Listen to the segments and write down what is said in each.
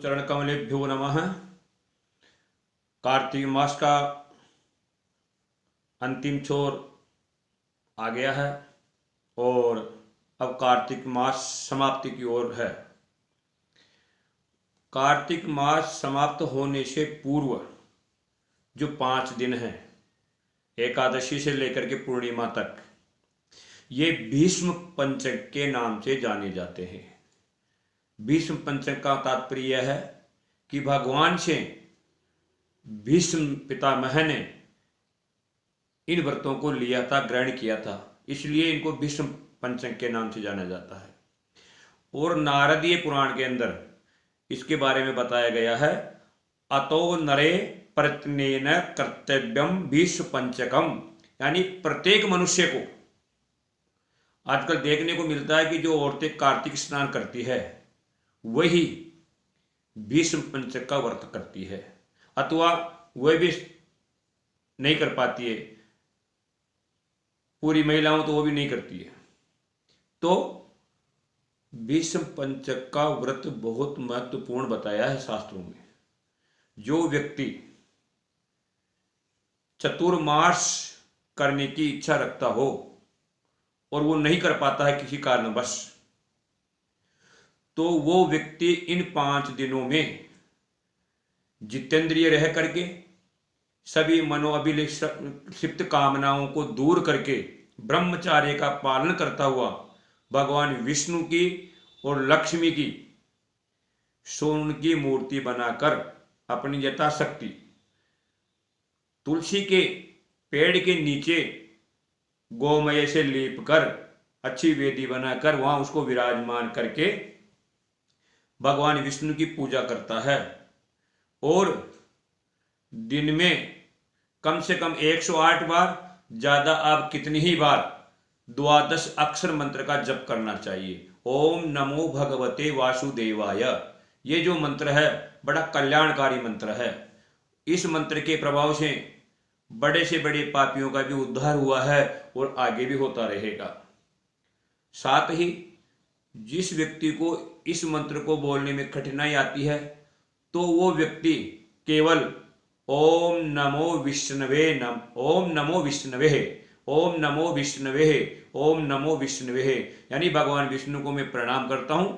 चरण कमलेभ्यो नमः। कार्तिक मास का अंतिम छोर आ गया है और अब कार्तिक मास समाप्ति की ओर है। कार्तिक मास समाप्त होने से पूर्व जो 5 दिन हैं, एकादशी से लेकर के पूर्णिमा तक, ये भीष्म पंचक के नाम से जाने जाते हैं। भीष्म पंचक का तात्पर्य है कि भगवान से भीष्म पितामह ने इन व्रतों को लिया था, ग्रहण किया था, इसलिए इनको भीष्म पंचक के नाम से जाना जाता है। और नारदीय पुराण के अंदर इसके बारे में बताया गया है, अतो नरे प्रत्यनेन कर्तव्यम भीष्म पंचकम, यानी प्रत्येक मनुष्य को आजकल देखने को मिलता है कि जो औरतें कार्तिक स्नान करती है वही भीष्म पंचक का व्रत करती है, अथवा वह भी नहीं कर पाती है, पूरी महिलाओं तो वो भी नहीं करती है। तो भीष्म पंचक का व्रत बहुत महत्वपूर्ण बताया है शास्त्रों में। जो व्यक्ति चतुर्मास करने की इच्छा रखता हो और वो नहीं कर पाता है किसी कारणवश, तो वो व्यक्ति इन 5 दिनों में जितेंद्रिय रह करके सभी मनोअभिलिप्त कामनाओं को दूर करके ब्रह्मचार्य का पालन करता हुआ भगवान विष्णु की और लक्ष्मी की स्वर्ण की मूर्ति बनाकर अपनी यथाशक्ति तुलसी के पेड़ के नीचे गोमय से लेप कर अच्छी वेदी बनाकर वहां उसको विराजमान करके भगवान विष्णु की पूजा करता है। और दिन में कम से कम 108 बार, ज्यादा आप कितनी ही बार 12 अक्षर मंत्र का जप करना चाहिए। ओम नमो भगवते वासुदेवाय, ये जो मंत्र है बड़ा कल्याणकारी मंत्र है। इस मंत्र के प्रभाव से बड़े से बड़े पापियों का भी उद्धार हुआ है और आगे भी होता रहेगा। साथ ही जिस व्यक्ति को इस मंत्र को बोलने में कठिनाई आती है तो वो व्यक्ति केवल ओम नमो विष्णवे नम, ओम नमो विष्णवे, ओम नमो विष्णवे, ओम नमो विष्णवे, यानी भगवान विष्णु को मैं प्रणाम करता हूं,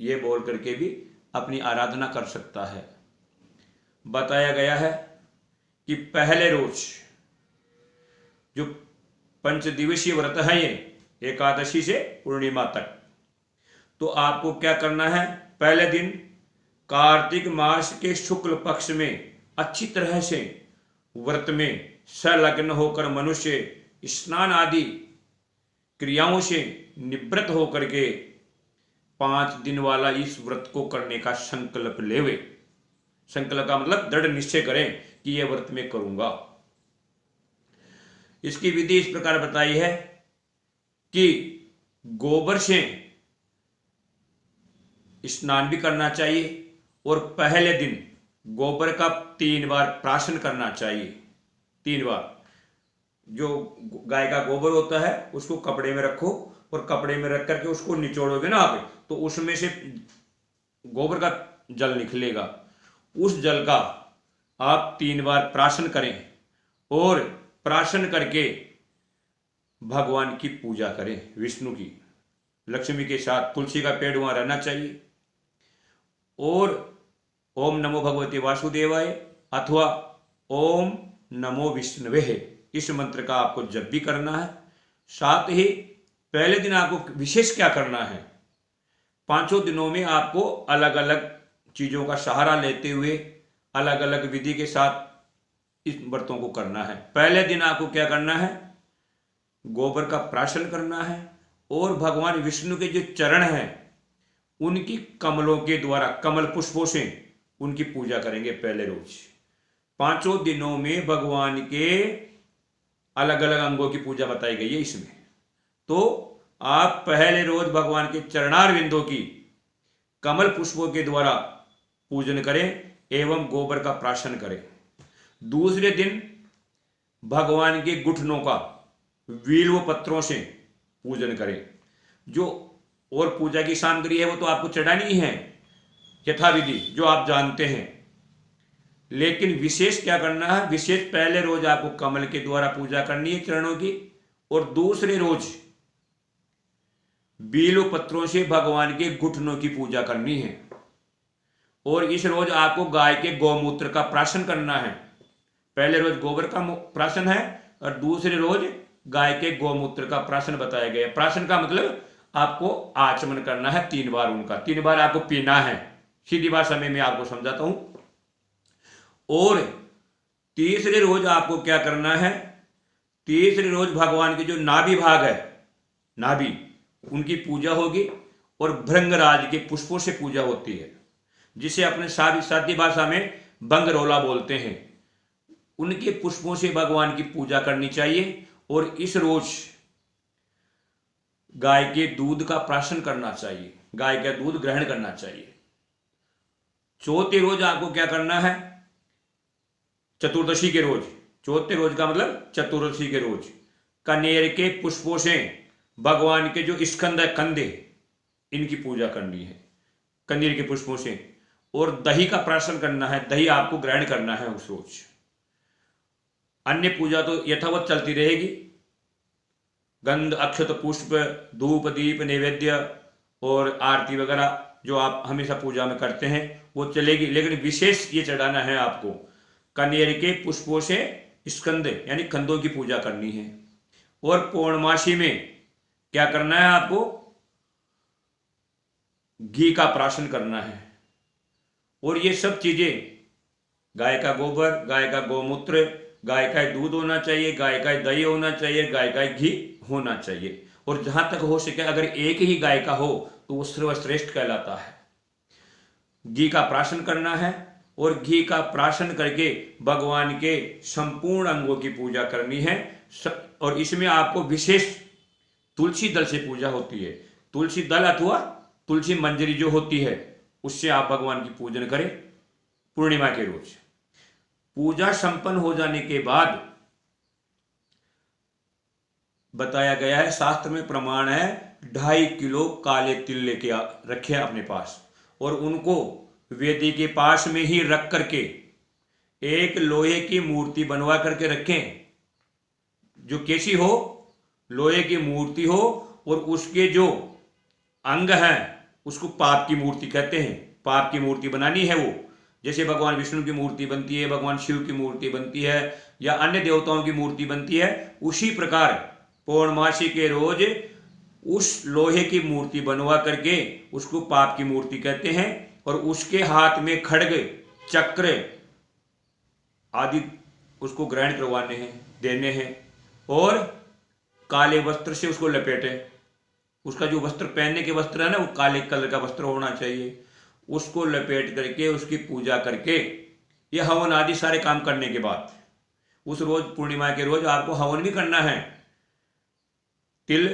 ये बोल करके भी अपनी आराधना कर सकता है। बताया गया है कि पहले रोज जो 5 दिवसीय व्रत है, ये एकादशी से पूर्णिमा तक, तो आपको क्या करना है, पहले दिन कार्तिक मास के शुक्ल पक्ष में अच्छी तरह से व्रत में संलग्न होकर मनुष्य स्नान आदि क्रियाओं से निवृत्त होकर के 5 दिन वाला इस व्रत को करने का संकल्प लेवे। संकल्प का मतलब दृढ़ निश्चय करें कि यह व्रत में करूंगा। इसकी विधि इस प्रकार बताई है कि गोबर से स्नान भी करना चाहिए और पहले दिन गोबर का 3 बार प्राशन करना चाहिए। 3 बार जो गाय का गोबर होता है उसको कपड़े में रखो और कपड़े में रख करके उसको निचोड़ोगे ना आप, तो उसमें से गोबर का जल निकलेगा। उस जल का आप 3 बार प्राशन करें और प्राशन करके भगवान की पूजा करें, विष्णु की, लक्ष्मी के साथ। तुलसी का पेड़ वहां रहना चाहिए और ओम नमो भगवते वासुदेवाय अथवा ओम नमो विष्णवे, इस मंत्र का आपको जप भी करना है। साथ ही पहले दिन आपको विशेष क्या करना है, 5 दिनों में आपको अलग अलग चीजों का सहारा लेते हुए अलग अलग विधि के साथ इस व्रतों को करना है। पहले दिन आपको क्या करना है, गोबर का प्राशन करना है और भगवान विष्णु के जो चरण हैं उनकी कमलों के द्वारा, कमल पुष्पों से उनकी पूजा करेंगे पहले रोज। 5 दिनों में भगवान के अलग अलग अंगों की पूजा बताई गई है इसमें। तो आप पहले रोज भगवान के चरणार बिंदों की कमल पुष्पों के द्वारा पूजन करें एवं गोबर का प्राशन करें। दूसरे दिन भगवान के घुटनों का वील्व पत्रों से पूजन करें। जो और पूजा की सामग्री है वो तो आपको चढ़ानी ही है, यथाविधि जो आप जानते हैं। लेकिन विशेष क्या करना है, विशेष पहले रोज आपको कमल के द्वारा पूजा करनी है चरणों की, और दूसरे रोज बीलो पत्रों से भगवान के घुटनों की पूजा करनी है। और इस रोज आपको गाय के गौमूत्र का प्राशन करना है। पहले रोज गोबर का प्राशन है और दूसरे रोज गाय के गौमूत्र का प्राशन बताया गया। प्राशन का मतलब आपको आचमन करना है 3 बार, उनका 3 बार आपको पीना है। सीधी भाषा में मैं आपको समझाता हूं। और तीसरे रोज आपको क्या करना है, तीसरे रोज भगवान के जो नाभि भाग है, नाभि, उनकी पूजा होगी। और भृंगराज के पुष्पों से पूजा होती है, जिसे अपने सादी भाषा में बंगरोला बोलते हैं। उनके पुष्पों से भगवान की पूजा करनी चाहिए। और इस रोज गाय के दूध का प्राशन करना चाहिए, गाय का दूध ग्रहण करना चाहिए। चौथे रोज आपको क्या करना है, चतुर्दशी के रोज, चौथे रोज का मतलब चतुर्दशी के रोज कनेर के पुष्पों से भगवान के जो स्कंद है, कंधे, इनकी पूजा करनी है कनेर के पुष्पों से। और दही का प्राशन करना है, दही आपको ग्रहण करना है उस रोज। अन्य पूजा तो यथावत चलती रहेगी, गंध, अक्षत, पुष्प, धूप, दीप, नैवेद्य और आरती वगैरह जो आप हमेशा पूजा में करते हैं वो चलेगी। लेकिन विशेष ये चढ़ाना है आपको, कनेर के पुष्पों से स्कंद यानी कंधों की पूजा करनी है। और पौर्णमासी में क्या करना है आपको, घी का प्राशन करना है। और ये सब चीजें, गाय का गोबर, गाय का गौमूत्र, गाय का दूध होना चाहिए, गाय का दही होना चाहिए, गाय का घी होना चाहिए। और जहां तक हो सके अगर एक ही गाय का हो तो वो सर्वश्रेष्ठ कहलाता है। घी का प्राशन करना है और घी का प्राशन करके भगवान के संपूर्ण अंगों की पूजा करनी है। और इसमें आपको विशेष तुलसी दल से पूजा होती है। तुलसी दल अथवा तुलसी मंजरी जो होती है उससे आप भगवान की पूजन करें पूर्णिमा के रोज। पूजा संपन्न हो जाने के बाद बताया गया है, शास्त्र में प्रमाण है, 2.5 किलो काले तिल लेके रखे अपने पास और उनको वेदी के पास में ही रख करके एक लोहे की मूर्ति बनवा करके रखें, जो कैसी हो, लोहे की मूर्ति हो। और उसके जो अंग हैं उसको पाप की मूर्ति कहते हैं। पाप की मूर्ति बनानी है वो, जैसे भगवान विष्णु की मूर्ति बनती है, भगवान शिव की मूर्ति बनती है या अन्य देवताओं की मूर्ति बनती है, उसी प्रकार पौर्णमासी के रोज उस लोहे की मूर्ति बनवा करके उसको पाप की मूर्ति कहते हैं। और उसके हाथ में खड्ग, चक्र आदि उसको ग्रहण करवाने हैं, देने हैं। और काले वस्त्र से उसको लपेटे, उसका जो वस्त्र पहनने के वस्त्र है ना वो काले कलर का वस्त्र होना चाहिए। उसको लपेट करके उसकी पूजा करके ये हवन आदि सारे काम करने के बाद उस रोज पूर्णिमा के रोज आपको हवन भी करना है। तिल,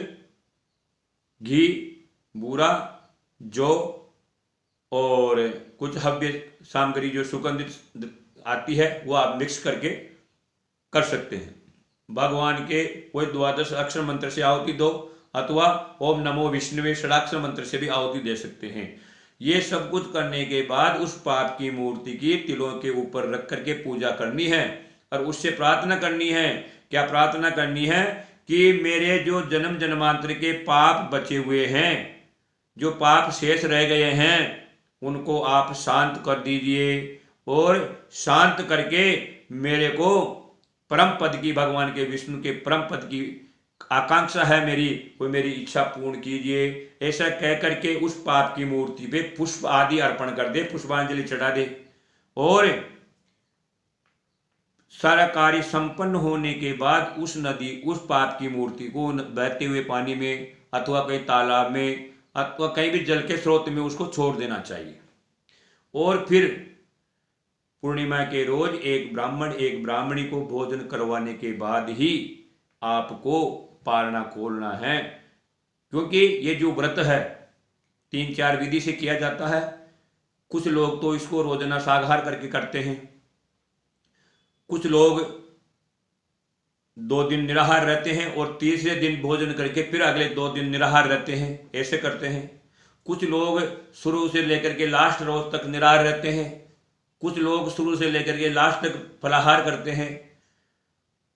घी, बूरा, जौ और कुछ हव्य सामग्री जो सुगंधित आती है वो आप मिक्स करके कर सकते हैं। भगवान के कोई 12 अक्षर मंत्र से आहुति दो अथवा ओम नमो विष्णुवे षडाक्षर मंत्र से भी आहुति दे सकते हैं। ये सब कुछ करने के बाद उस पाप की मूर्ति की तिलों के ऊपर रख करके पूजा करनी है और उससे प्रार्थना करनी है। क्या प्रार्थना करनी है कि मेरे जो जन्म जन्मांतर के पाप बचे हुए हैं, जो पाप शेष रह गए हैं, उनको आप शांत कर दीजिए और शांत करके मेरे को परम पद की, भगवान के विष्णु के परम पद की आकांक्षा है मेरी, कोई मेरी इच्छा पूर्ण कीजिए। ऐसा कह करके उस पाप की मूर्ति पे पुष्प आदि अर्पण कर दे, पुष्पांजलि चढ़ा दे। और सारा कार्य संपन्न होने के बाद उस नदी, उस पाप की मूर्ति को बहते हुए पानी में अथवा कहीं तालाब में अथवा कहीं भी जल के स्रोत में उसको छोड़ देना चाहिए। और फिर पूर्णिमा के रोज एक ब्राह्मण एक ब्राह्मणी को भोजन करवाने के बाद ही आपको पारना खोलना है। क्योंकि ये जो व्रत है 3-4 विधि से किया जाता है। कुछ लोग तो इसको रोजाना शाकाहार करके करते हैं, कुछ लोग 2 दिन निराहार रहते हैं और तीसरे दिन भोजन करके फिर अगले 2 दिन निराहार रहते हैं, ऐसे करते हैं। कुछ लोग शुरू से लेकर के लास्ट रोज तक निराहार रहते हैं, कुछ लोग शुरू से लेकर के लास्ट तक फलाहार करते हैं।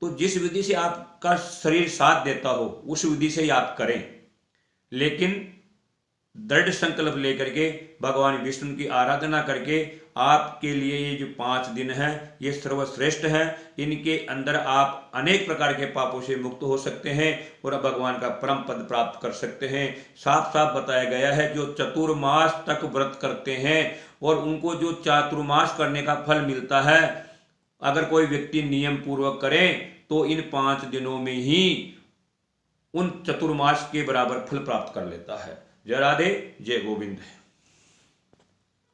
तो जिस विधि से आपका शरीर साथ देता हो उस विधि से ही आप करें, लेकिन दृढ़ संकल्प लेकर के भगवान विष्णु की आराधना करके आपके लिए ये जो 5 दिन है ये सर्वश्रेष्ठ है। इनके अंदर आप अनेक प्रकार के पापों से मुक्त हो सकते हैं और भगवान का परम पद प्राप्त कर सकते हैं। साफ साफ बताया गया है जो चतुर्मास तक व्रत करते हैं और उनको जो चातुर्मास करने का फल मिलता है, अगर कोई व्यक्ति नियम पूर्वक करे तो इन 5 दिनों में ही उन चतुर्मास के बराबर फल प्राप्त कर लेता है। जय राधे, जय गोविंद।